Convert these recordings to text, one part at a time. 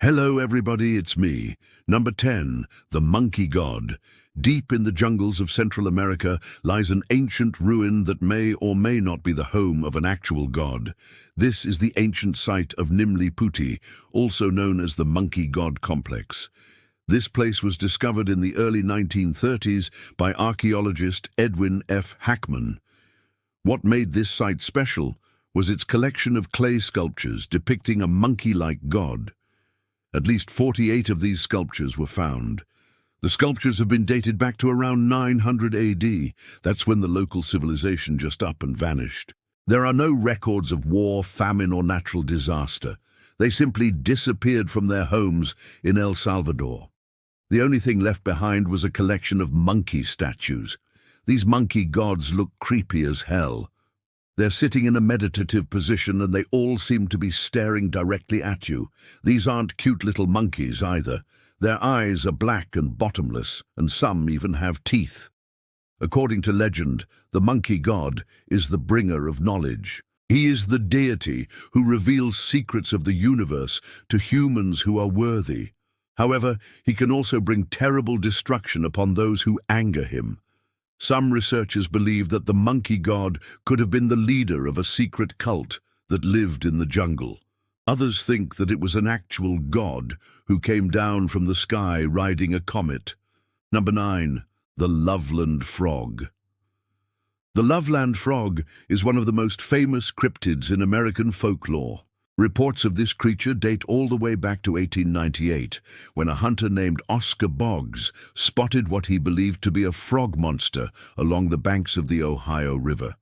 Hello everybody, it's me. Number 10, the Monkey God. Deep in the jungles of Central America lies an ancient ruin that may or may not be the home of an actual god. This is the ancient site of Nimli Puti, also known as the Monkey God Complex. This place was discovered in the early 1930s by archaeologist Edwin F. Hackman. What made this site special was its collection of clay sculptures depicting a monkey-like god. At least 48 of these sculptures were found. The sculptures have been dated back to around 900 AD. That's when the local civilization just up and vanished. There are no records of war, famine, or natural disaster. They simply disappeared from their homes in El Salvador. The only thing left behind was a collection of monkey statues. These monkey gods look creepy as hell. They're sitting in a meditative position and they all seem to be staring directly at you. These aren't cute little monkeys either. Their eyes are black and bottomless, and some even have teeth. According to legend, the monkey god is the bringer of knowledge. He is the deity who reveals secrets of the universe to humans who are worthy. However, he can also bring terrible destruction upon those who anger him. Some researchers believe that the monkey god could have been the leader of a secret cult that lived in the jungle. Others think that it was an actual god who came down from the sky riding a comet. Number 9, the Loveland Frog. The Loveland Frog is one of the most famous cryptids in American folklore. Reports of this creature date all the way back to 1898, when a hunter named Oscar Boggs spotted what he believed to be a frog monster along the banks of the Ohio River.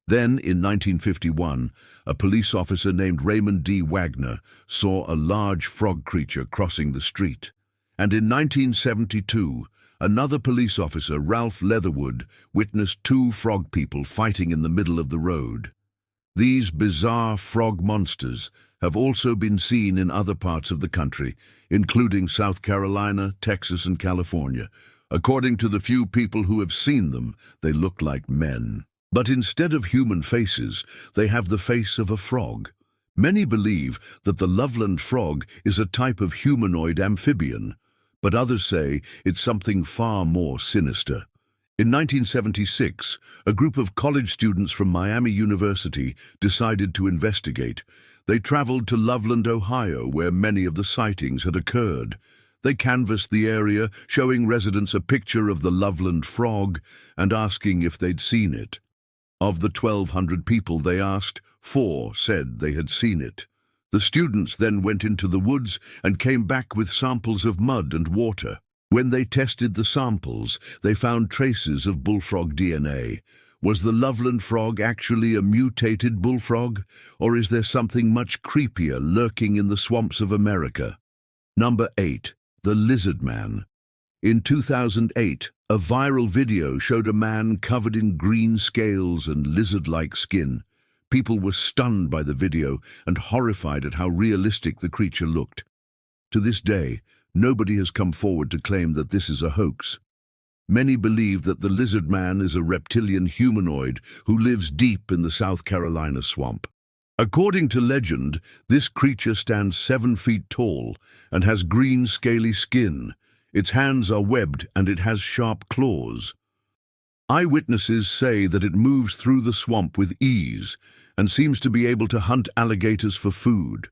Then, in 1951, a police officer named Raymond D. Wagner saw a large frog creature crossing the street. And in 1972, another police officer, Ralph Leatherwood, witnessed two frog people fighting in the middle of the road. These bizarre frog monsters have also been seen in other parts of the country, including South Carolina, Texas, and California. According to the few people who have seen them, they look like men. But instead of human faces, they have the face of a frog. Many believe that the Loveland frog is a type of humanoid amphibian, but others say it's something far more sinister. In 1976, a group of college students from Miami University decided to investigate. They traveled to Loveland, Ohio, where many of the sightings had occurred. They canvassed the area, showing residents a picture of the Loveland frog and asking if they'd seen it. Of the 1,200 people they asked, 4 said they had seen it. The students then went into the woods and came back with samples of mud and water. When they tested the samples, they found traces of bullfrog DNA. Was the Loveland frog actually a mutated bullfrog, or is there something much creepier lurking in the swamps of America? Number 8, the Lizard Man. In 2008, a viral video showed a man covered in green scales and lizard-like skin. People were stunned by the video and horrified at how realistic the creature looked. To this day, nobody has come forward to claim that this is a hoax. Many believe that the lizard man is a reptilian humanoid who lives deep in the South Carolina swamp. According to legend, this creature stands 7 feet tall and has green scaly skin. Its hands are webbed and it has sharp claws. Eyewitnesses say that it moves through the swamp with ease and seems to be able to hunt alligators for food.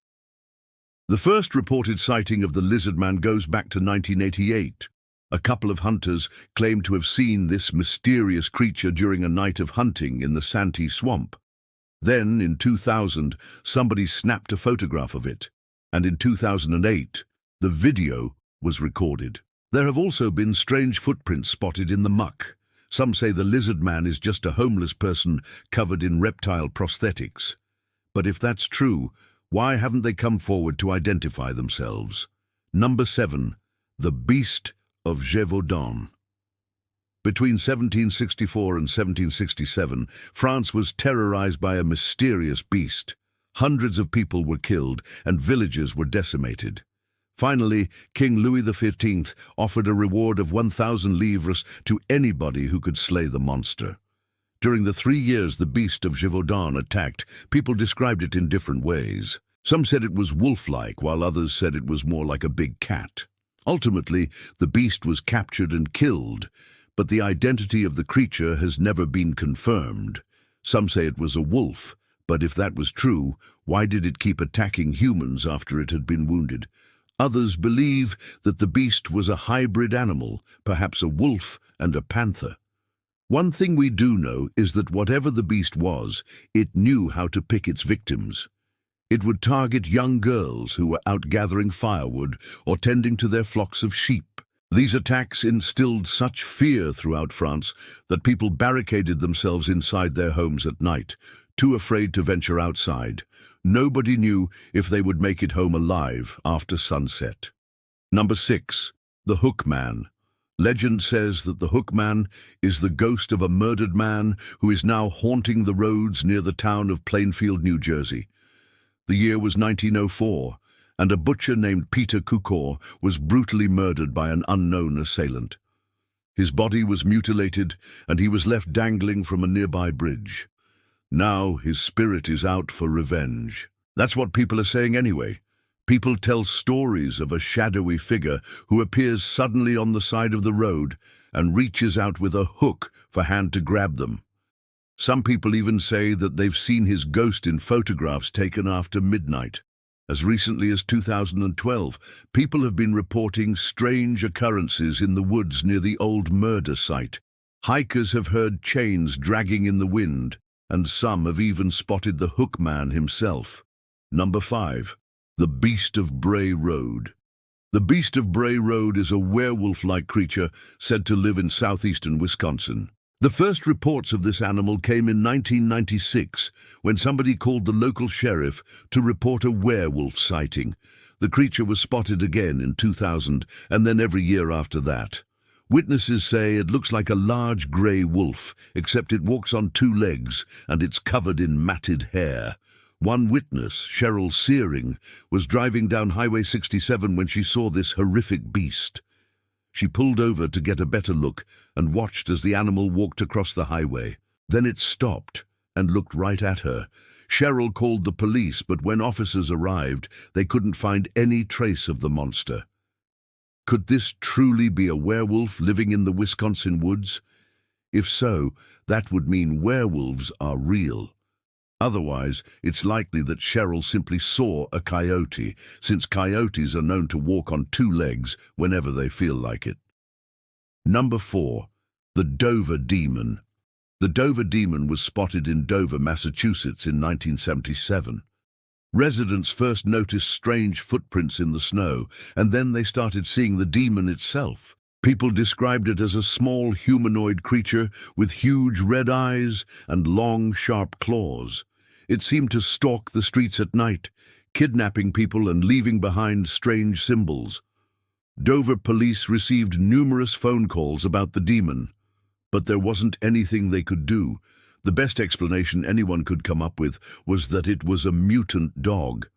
The first reported sighting of the lizard man goes back to 1988. A couple of hunters claimed to have seen this mysterious creature during a night of hunting in the Santee Swamp. Then, in 2000, somebody snapped a photograph of it, and in 2008, the video was recorded. There have also been strange footprints spotted in the muck. Some say the lizard man is just a homeless person covered in reptile prosthetics. But if that's true, why haven't they come forward to identify themselves? Number 7, the Beast of Gévaudan. Between 1764 and 1767, France was terrorized by a mysterious beast. Hundreds of people were killed and villages were decimated. Finally, King Louis XV offered a reward of 1,000 livres to anybody who could slay the monster. During the 3 years the Beast of Gévaudan attacked, people described it in different ways. Some said it was wolf-like, while others said it was more like a big cat. Ultimately, the beast was captured and killed, but the identity of the creature has never been confirmed. Some say it was a wolf, but if that was true, why did it keep attacking humans after it had been wounded? Others believe that the beast was a hybrid animal, perhaps a wolf and a panther. One thing we do know is that whatever the beast was, it knew how to pick its victims. It would target young girls who were out gathering firewood or tending to their flocks of sheep. These attacks instilled such fear throughout France that people barricaded themselves inside their homes at night, too afraid to venture outside. Nobody knew if they would make it home alive after sunset. Number 6. The Hook Man. Legend says that the Hook Man is the ghost of a murdered man who is now haunting the roads near the town of Plainfield, New Jersey. The year was 1904, and a butcher named Peter Cucor was brutally murdered by an unknown assailant. His body was mutilated, and he was left dangling from a nearby bridge. Now his spirit is out for revenge. That's what people are saying anyway. People tell stories of a shadowy figure who appears suddenly on the side of the road and reaches out with a hook for hand to grab them. Some people even say that they've seen his ghost in photographs taken after midnight. As recently as 2012, people have been reporting strange occurrences in the woods near the old murder site. Hikers have heard chains dragging in the wind, and some have even spotted the Hook Man himself. Number 5. The Beast of Bray Road. The Beast of Bray Road is a werewolf-like creature said to live in southeastern Wisconsin. The first reports of this animal came in 1996 when somebody called the local sheriff to report a werewolf sighting. The creature was spotted again in 2000 and then every year after that. Witnesses say it looks like a large grey wolf, except it walks on 2 legs and it's covered in matted hair. One witness, Cheryl Searing, was driving down Highway 67 when she saw this horrific beast. She pulled over to get a better look and watched as the animal walked across the highway. Then it stopped and looked right at her. Cheryl called the police, but when officers arrived, they couldn't find any trace of the monster. Could this truly be a werewolf living in the Wisconsin woods? If so, that would mean werewolves are real. Otherwise, it's likely that Cheryl simply saw a coyote, since coyotes are known to walk on 2 legs whenever they feel like it. Number 4. The Dover Demon. The Dover Demon was spotted in Dover, Massachusetts in 1977. Residents first noticed strange footprints in the snow, and then they started seeing the demon itself. People described it as a small humanoid creature with huge red eyes and long, sharp claws. It seemed to stalk the streets at night, kidnapping people and leaving behind strange symbols. Dover police received numerous phone calls about the demon, but there wasn't anything they could do. The best explanation anyone could come up with was that it was a mutant dog.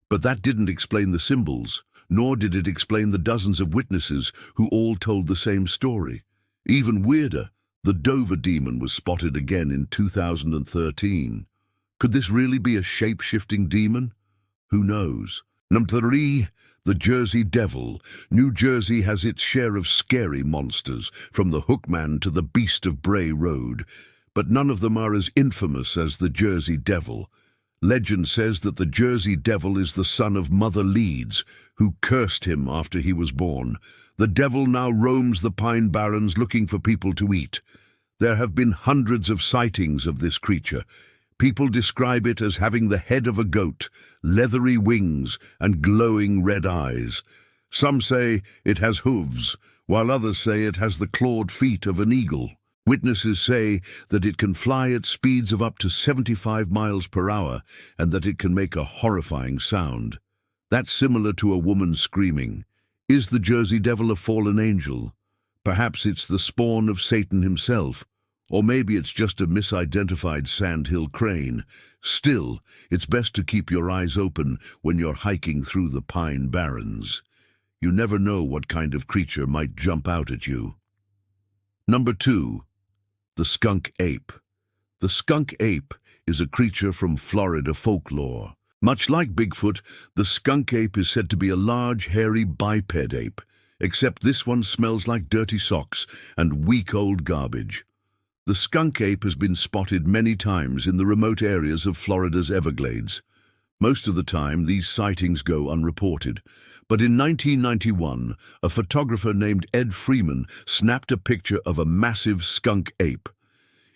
But that didn't explain the symbols, nor did it explain the dozens of witnesses who all told the same story. Even weirder, the Dover Demon was spotted again in 2013. Could this really be a shape-shifting demon? Who knows? Number 3. The Jersey Devil. New Jersey has its share of scary monsters, from the Hook Man to the Beast of Bray Road, but none of them are as infamous as the Jersey Devil. Legend says that the Jersey Devil is the son of Mother Leeds, who cursed him after he was born. The devil now roams the Pine Barrens looking for people to eat. There have been hundreds of sightings of this creature. People describe it as having the head of a goat, leathery wings, and glowing red eyes. Some say it has hooves, while others say it has the clawed feet of an eagle. Witnesses say that it can fly at speeds of up to 75 miles per hour and that it can make a horrifying sound. That's similar to a woman screaming. Is the Jersey Devil a fallen angel? Perhaps it's the spawn of Satan himself. Or maybe it's just a misidentified sandhill crane. Still, it's best to keep your eyes open when you're hiking through the Pine Barrens. You never know what kind of creature might jump out at you. Number 2. The Skunk Ape. The skunk ape is a creature from Florida folklore. Much like Bigfoot, the skunk ape is said to be a large, hairy biped ape, except this one smells like dirty socks and week-old garbage. The skunk ape has been spotted many times in the remote areas of Florida's Everglades. Most of the time, these sightings go unreported. But in 1991, a photographer named Ed Freeman snapped a picture of a massive skunk ape.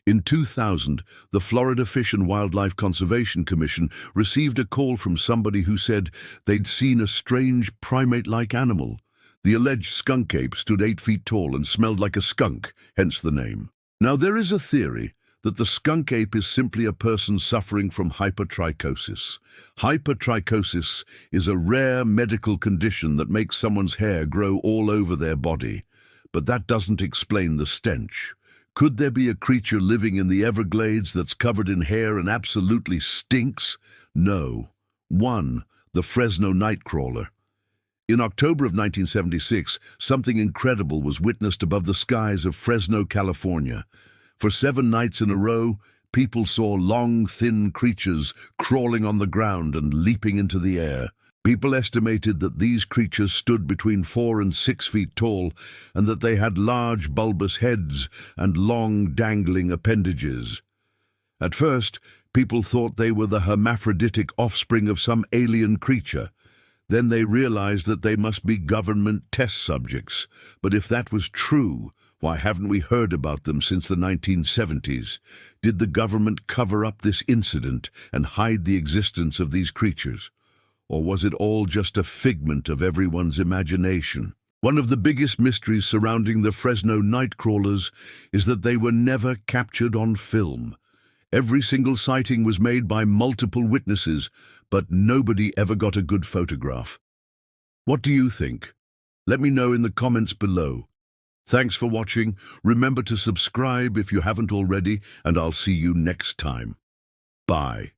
In 2000, the Florida Fish and Wildlife Conservation Commission received a call from somebody who said they'd seen a strange primate-like animal. The alleged skunk ape stood 8 feet tall and smelled like a skunk, hence the name. Now, there is a theory that the skunk ape is simply a person suffering from hypertrichosis. Hypertrichosis is a rare medical condition that makes someone's hair grow all over their body, but that doesn't explain the stench. Could there be a creature living in the Everglades that's covered in hair and absolutely stinks? No. 1. The Fresno nightcrawler. In October of 1976, something incredible was witnessed above the skies of Fresno, California. For 7 nights in a row, people saw long, thin creatures crawling on the ground and leaping into the air. People estimated that these creatures stood between 4 and 6 feet tall and that they had large, bulbous heads and long, dangling appendages. At first, people thought they were the hermaphroditic offspring of some alien creature. Then they realized that they must be government test subjects. But if that was true, why haven't we heard about them since the 1970s? Did the government cover up this incident and hide the existence of these creatures? Or was it all just a figment of everyone's imagination? One of the biggest mysteries surrounding the Fresno nightcrawlers is that they were never captured on film. Every single sighting was made by multiple witnesses, but nobody ever got a good photograph. What do you think? Let me know in the comments below. Thanks for watching. Remember to subscribe if you haven't already, and I'll see you next time. Bye.